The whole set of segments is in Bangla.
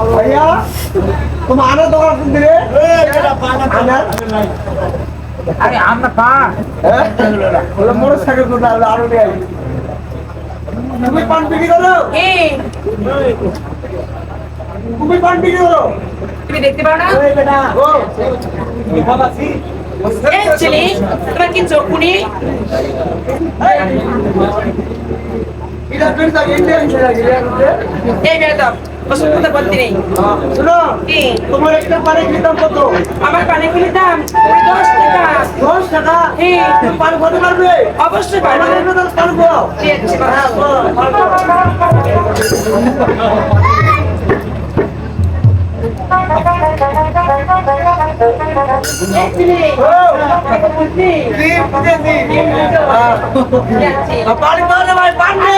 भैया तुम आना तो दिले अरे আমরা পা বলে মোটরসাইকেল কোথা আরো নিয়ে আই তুমি পান বিক্রি করো তুমি পান বিক্রি করো তুমি দেখতে পাও না ওই বেটা ও বাবাসি এই ছেলে তোমার কি চোখ নেই ইধর ফির তক ইন্ডিয়ান ছেলে এই বেদম ওসব কথা বলতে নেই শুনো কি তোমার একটা পানি কিতাম কত আমার পানি কিনে দাম 10 টাকা 10 টাকা হ্যাঁ তুমি পান করতে পারবে অবশ্যই পারবো পারবে তো পারবো ঠিক আছে पानी मारने भाई पानी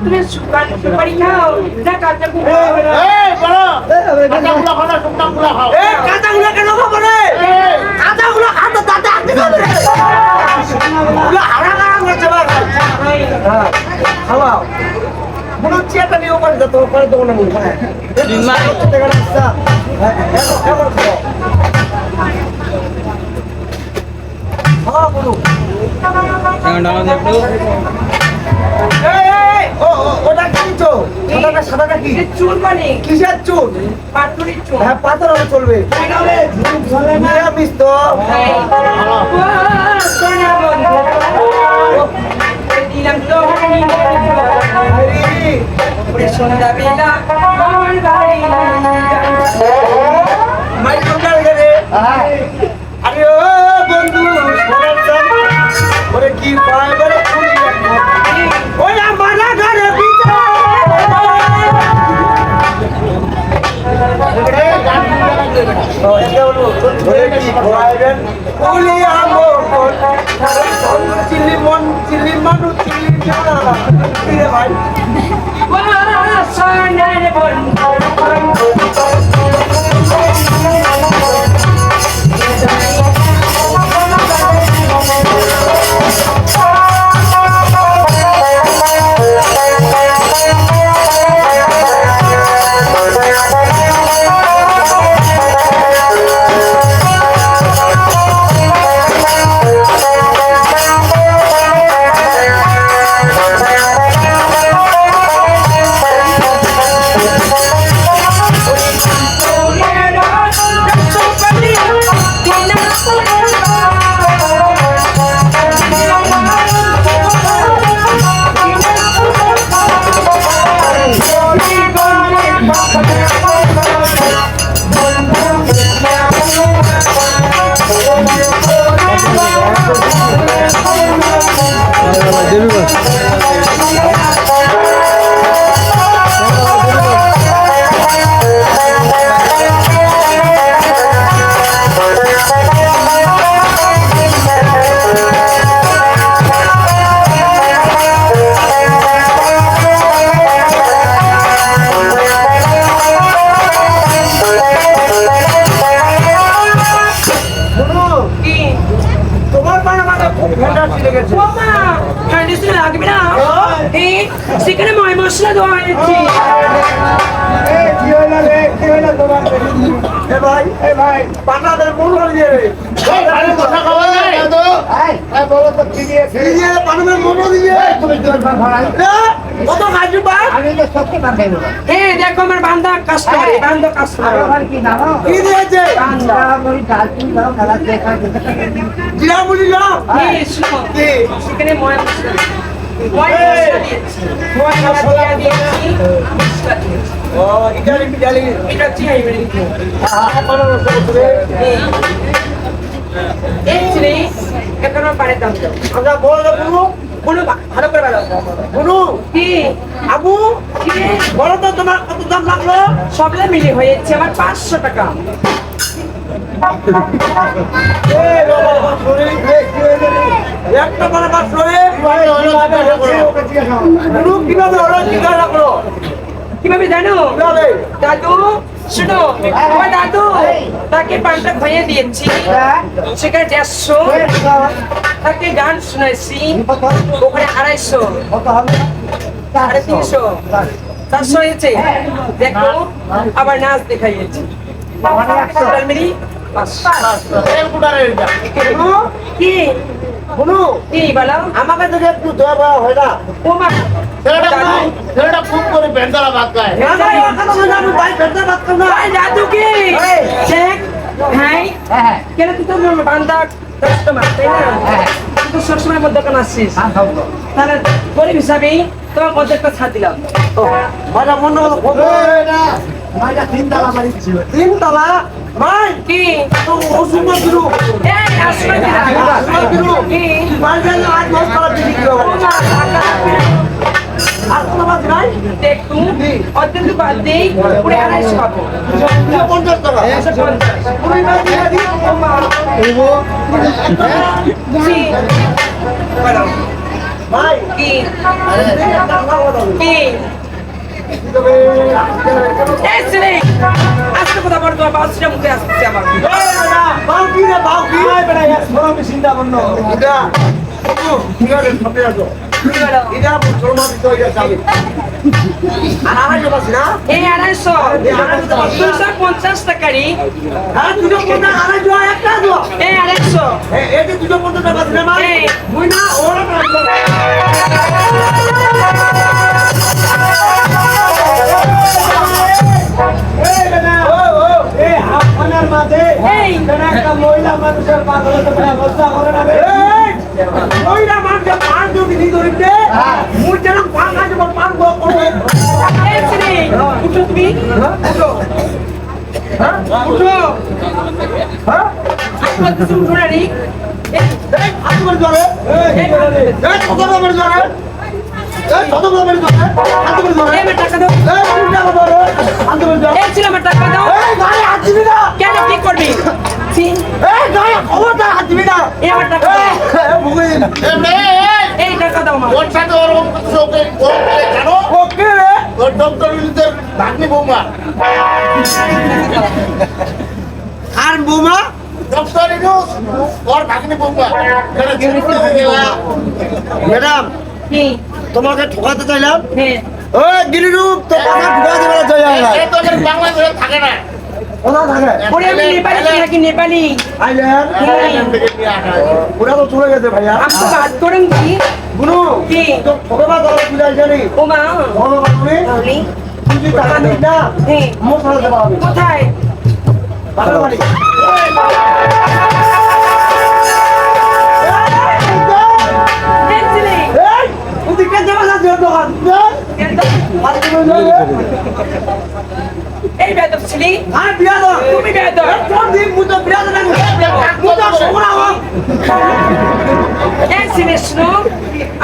তুমি সুপারি খাও না কাঁচা কাঁচাগুলো কেন খাবো রে কাঁচাগুলো খাতো তাতে আটকে যাবে হারা কারা করছে খাওয়াও মনে হচ্ছে একটা নিয়ে পারে যেত পারে তো মনে মনে হ্যাঁ বলুন ওটা কি তো সাদাটা কি চুল মানে কিসের চুল পাথরের চুল হ্যাঁ পাথর হলে চলবে নিরামিষ তো দিলাম তো সন্ধ্যাবেলা আমার বাড়ি মাই কোথায় গেলে আরে ও বন্ধু ওরে কি পায় বলে ওই আমার ঘরে চিল্লি মন চিল্লি মানু চিল্লি ভাই সোনার বন্ধু সেখানে ময় মশলা দেওয়া হয়েছে ভাই পানাদের মন হয়ে পানাদের মন দিয়ে কত খাইছো হ্যাঁ দেখো আমার বান্দা কাস্টমার বান্দা কাস্টমার কি দিয়েছে জিরা মুড়ি নাও সেখানে ময় মশলা মশলা দিয়েছি মশলা দিয়েছি মশলা দিয়েছি ও ইটালি ইটালি এটা চিনি মেরে দিই বানানো সবুরে এই চিনি এখন পারে দাম দাও আমরা বড় বুনু কোনো ভালো করে ভালো বুনু কি আবু কি বলো তো তোমার কত দাম লাগলো সবলে মিলে হয়েছে আমার 500 টাকা এই বাবা বাসরে একটা বড় বাসরে বুনু কিভাবে হলো জিজ্ঞাসা লাগলো কিভাবে জানো কিভাবে দাদু শুনো ও দাদু তাকে পানটা খাইয়ে দিয়েছি সেখানে 150 তাকে গান শুনেছি ওখানে 250 কত হবে 350 400 হয়েছে দেখো আবার নাচ দেখাইয়েছি টোটাল মিলি 500 কি বুনু কি বলো আমাকে যদি একটু দয়া করা হয় না ও মা ছেলেটা খুব করে বেন্দালা ভাত খায় না না ওর কথা বলে আমি ভাই ফেলতে পারতাম না ভাই দাদু কি চেক হাই কেন তুই তো বান্দা কাস্টমার তাই না তুই তো সবসময় আমার দোকান আসছিস তাহলে গরিব হিসাবেই তোমার অর্ধেকটা ছাড় দিলাম মাঝা মনে হলো মাঝা তিন তালা ভাই কি তো ওষুধ দিলু এই আসলে কি মাঝে আজ মাস করা দিলি কি হবে আর কোনো মাছ নাই দেখু অর্ধেক বাদ দেই পুরো 250 পাবো 50 টাকা 150 পুরি মাছ দিয়ে দি জি বলো ভাই কি কি কি এসলে আজকে কথা বল তো বাসটা মুখে আসছে আমার বাউকি রে বাউকি বেটা ইয়াস বড় মেশিন দা বন্ধ এটা কি করে সবে আছো কি বলো এটা ছোট মাছ তো এটা যাবে আর আড়াইশো বাস না এই 250 250 টাকারি আর দুটো কোনা আড়াইশো একটা দাও এই 250 এই যে দুটো 50 টাকা দিলে মা এই। মুই না ওরা এই মহিলা মানুষের পান যদি নি ধরিতে মুই যেন পান খাইতে পান গো এসলে উঠো তুমি উঠো উঠো হ্যাঁ কিছু উঠো না রে এই আতুবার জরে এই কতবার জরে এই কতবার জরে আতুবার জরে এই টাকা দাও এই কোনটা জরে আতুবার জরে এই ছিল আমার টাকা দাও এই গায়ে হাত দিবি না কেন কি করবি সিন এই গায়ে খবরটা হাত দিবি না এই আমার টাকা দাও এই বুঝিন এই টাকা দাও মা ওর সাথে ওরকম কিছু ওকে জানো ওকে রে ওর ডক্টর ইউনিটের ভাগ্নি বৌমা আর বুমা ডক্টর ইউনুস ওর ভাগ্নি বৌমা এটা চিনতে হয়ে গেল ম্যাডাম কি তোমাকে ঠকাতে চাইলাম হ্যাঁ ওই গিরিরূপ তো টাকা ঢুকা দেবে না জয় আল্লাহ এ তো আমাদের বাংলাদেশে থাকে না কোথা থাকে ওরে আমি নেপালি নাকি নেপালি আইলেন থাইল্যান্ড থেকে নিয়ে আসা হয়েছে। ওরা তো চলে গেছে ভাইয়া আমি তো বাদ করেন কি গুরু কি তো ঠকাবা দলে বুঝাই জানি ও মা ভালো বাবুরে তাহলে তুই টাকা দিস না হ্যাঁ মশলা দেবো আমি কোথায় ভালো বাড়ি এসলে এই ওদিকে যাওয়া যাচ্ছে দোকান আর তুমি যাবে এই বেদব ছিলি আর বিয়া দাও তুমি বেদব কোন দিন মুতো বিয়া দাও মুতো সোনা হোক এই সিনে শুনো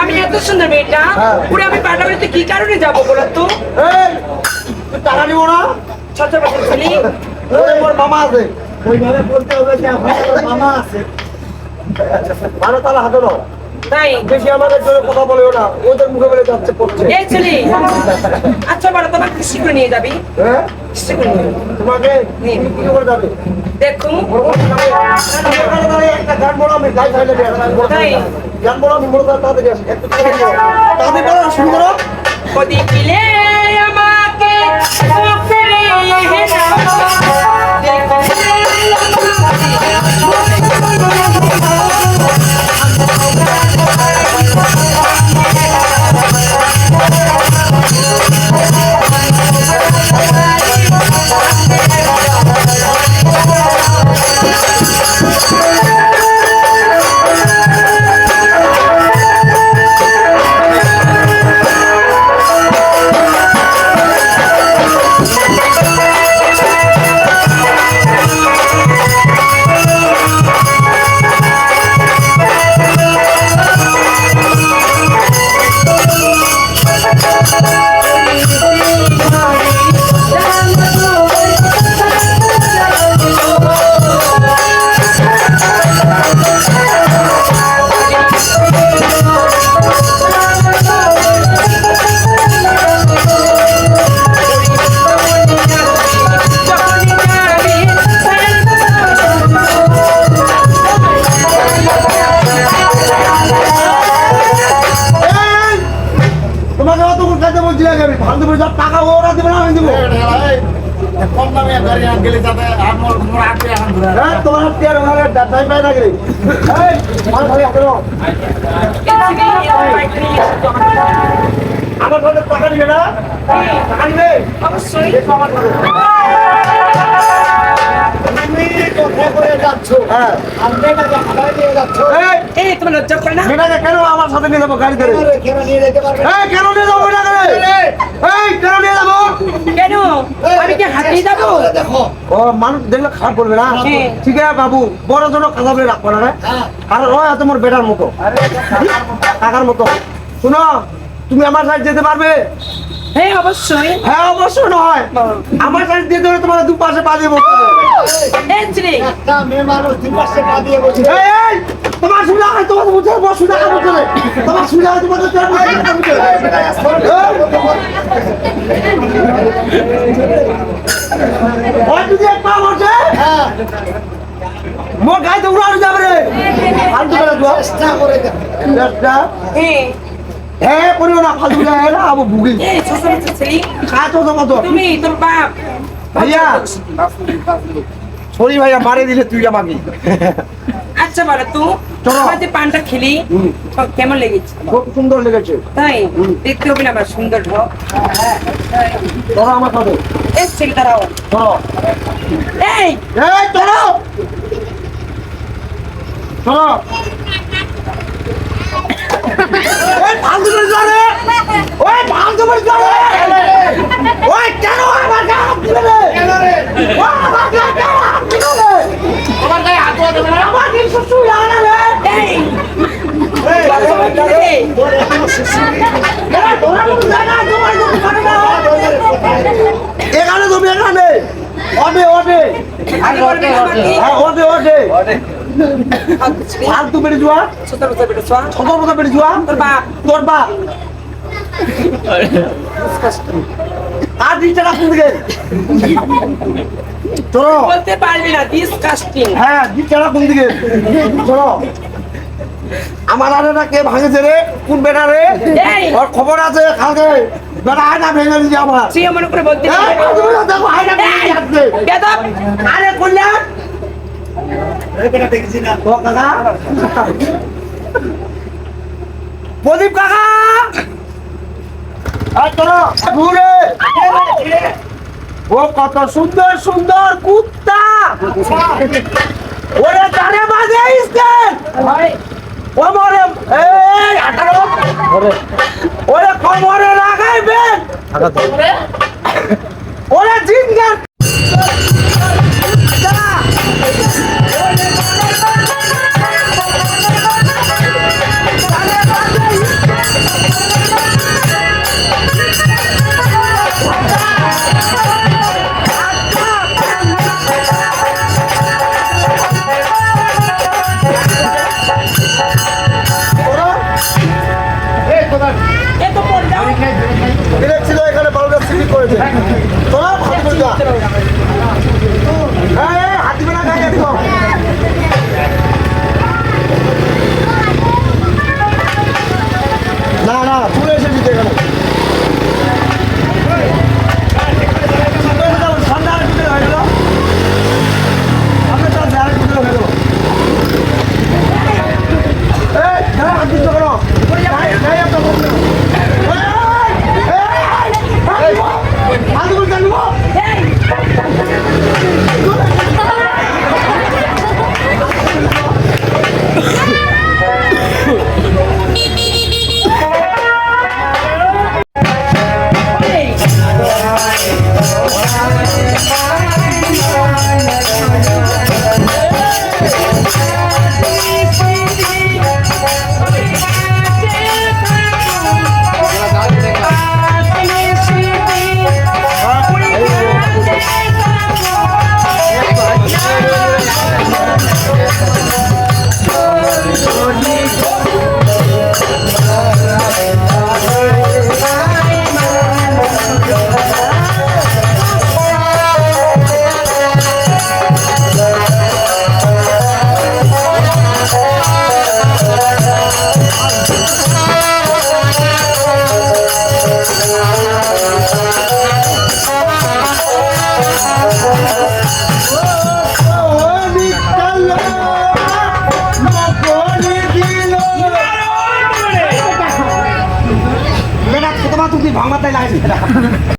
আমি এত সুন্দর মেয়েটা পুরো আমি পাটাবাড়িতে কি কারণে যাবো বলো তো এই তুই টাকা দিব না ছোট বছর ছিলি ওই মোর মামা আছে ওইভাবে বলতে হবে যে আমার মামা আছে ভালো তাহলে হাতে দাও তাই বেশি আমাদের জন্য কথা বলেও না ওদের মুখে বলে যাচ্ছে পড়ছে এই ছিলি আচ্ছা বলো তোমার কৃষি করে নিয়ে যাবি হ্যাঁ কৃষি করে নিয়ে যাবি। তোমাকে কি করে যাবে দেখুন এখানে দাঁড়িয়ে একটা গান বলো আমি গাই খাইলে তাই? গান বলো আমি বলো তাড়াতাড়ি আসি একটু তাড়াতাড়ি বলো শুরু করো কদি পিলে আমাকে ওপরে হেনা আমি গাড়ি আন গেলে যাতে আমার মোর হাতে এখন ধরে এই তোমার হাত দিয়ে ওখানে দাঁড়াই পায় না গেলে এই আমার ভাই আসো আমার ঘরে টাকা নিবে না টাকা নিবে অবশ্যই আমার ঘরে তুমি কোথায় করে যাচ্ছ হ্যাঁ আপনি না গাড়ি নিয়ে যাচ্ছ এই তোমার লজ্জা করে না মেয়েটাকে কেন আমার সাথে নিয়ে যাবো গাড়ি ধরে কেন নিয়ে যেতে পারবে এই কেন নিয়ে যাবো মেয়েটাকে এই কেন নিয়ে যাবো কেন আমি কি হাতিয়ে যাবো দেখো ও মানুষ দেখলে খারাপ করবে না হ্যাঁ। ঠিক আছে বাবু বড় জন্য কথা বলে রাখবো না রে। হ্যাঁ আর ওই এত মোর বেটার মতো কাকার মতো শুনো তুমি আমার সাথে যেতে পারবে হ্যাঁ অবশ্যই হ্যাঁ অবশ্যই নয় আমার সাথে যেতে হলে তোমার দুপাশে পা দিয়ে বসতে হবে। এই ছেলে একটা মেয়ে মানুষ দুই পাশে পা দিয়ে বসে এই, এই, তোমার সুবিধা হয় তোমার বুঝতে হবে সুবিধা কাজ করতে হবে। তোমার সুবিধা হয় তোমার বুঝতে হবে ওই যদি এক পা বসে হ্যাঁ মোর গায়ে তো উড়ানো যাবে রে ফালতু করে দাও চেষ্টা করে দেখো চেষ্টা হ্যাঁ হ্যাঁ করিও না ফালতু করে হ্যাঁ আবু ভুগি এই ছোট ছেলে কাজ তো কত তুমি তোর বাপ ভাইয়া সরি ভাইয়া মারে দিলে তুই আমাকে আচ্ছা বলো তো চলো। আমার যে পানটা খেলি কেমন লেগেছে খুব সুন্দর লেগেছে তাই দেখতে হবে না আমার সুন্দর ঢোক ধরো আমার সাথে এই ছেলে দাঁড়াও ধরো এই এই ধরো ধরো ওই ফালতু করে ধরে ওই ফালতু করে ধরে ওই কেন আমার গায়ে হাত দিলে রে ওই আমার গায়ে হাত দিলে রে আমার গায়ে হাত দেওয়া যাবে না আমার দিন সুসু লাগা রে এই এই এই, ধরা কোনো জায়গা তোমার কোনো করে না এখানে তুমি এখানে ওডে ওডে আগে বলবে না আমাকে। হ্যাঁ ওডে ওডে ফালতু বেড়ে যাওয়া ছোট ছোট বেটা ছোয়া ছোট মতো বেড়ে যাওয়া তোর বাপ তোর বাপ আর 20 টাকা কোন দিকে চলো বলতে পারবি না ডিসকাস্টিং হ্যাঁ 20 টাকা কোন দিকে চলো আমার আরেটা কে ভাঙেছে রে কোন বেটা রে এই ওর খবর আছে কালকে বেটা আয়না ভেঙে দিয়েছে আমার তুই মনে করে বলতে এই, পারবি ফালতু বেটা দেখো আয়না ভেঙে এই, যাচ্ছে বেদব আরে কল্যাণ এটা দেখছি না ও কাকা প্রদীপ কাকা আর চলো ঘুরে ও কত সুন্দর সুন্দর কুত্তা ওরে তারে বাজে ইসকেন ও মরে এই 18 ওরে কোমরে লাগাইবেন ওরে জিঙ্গার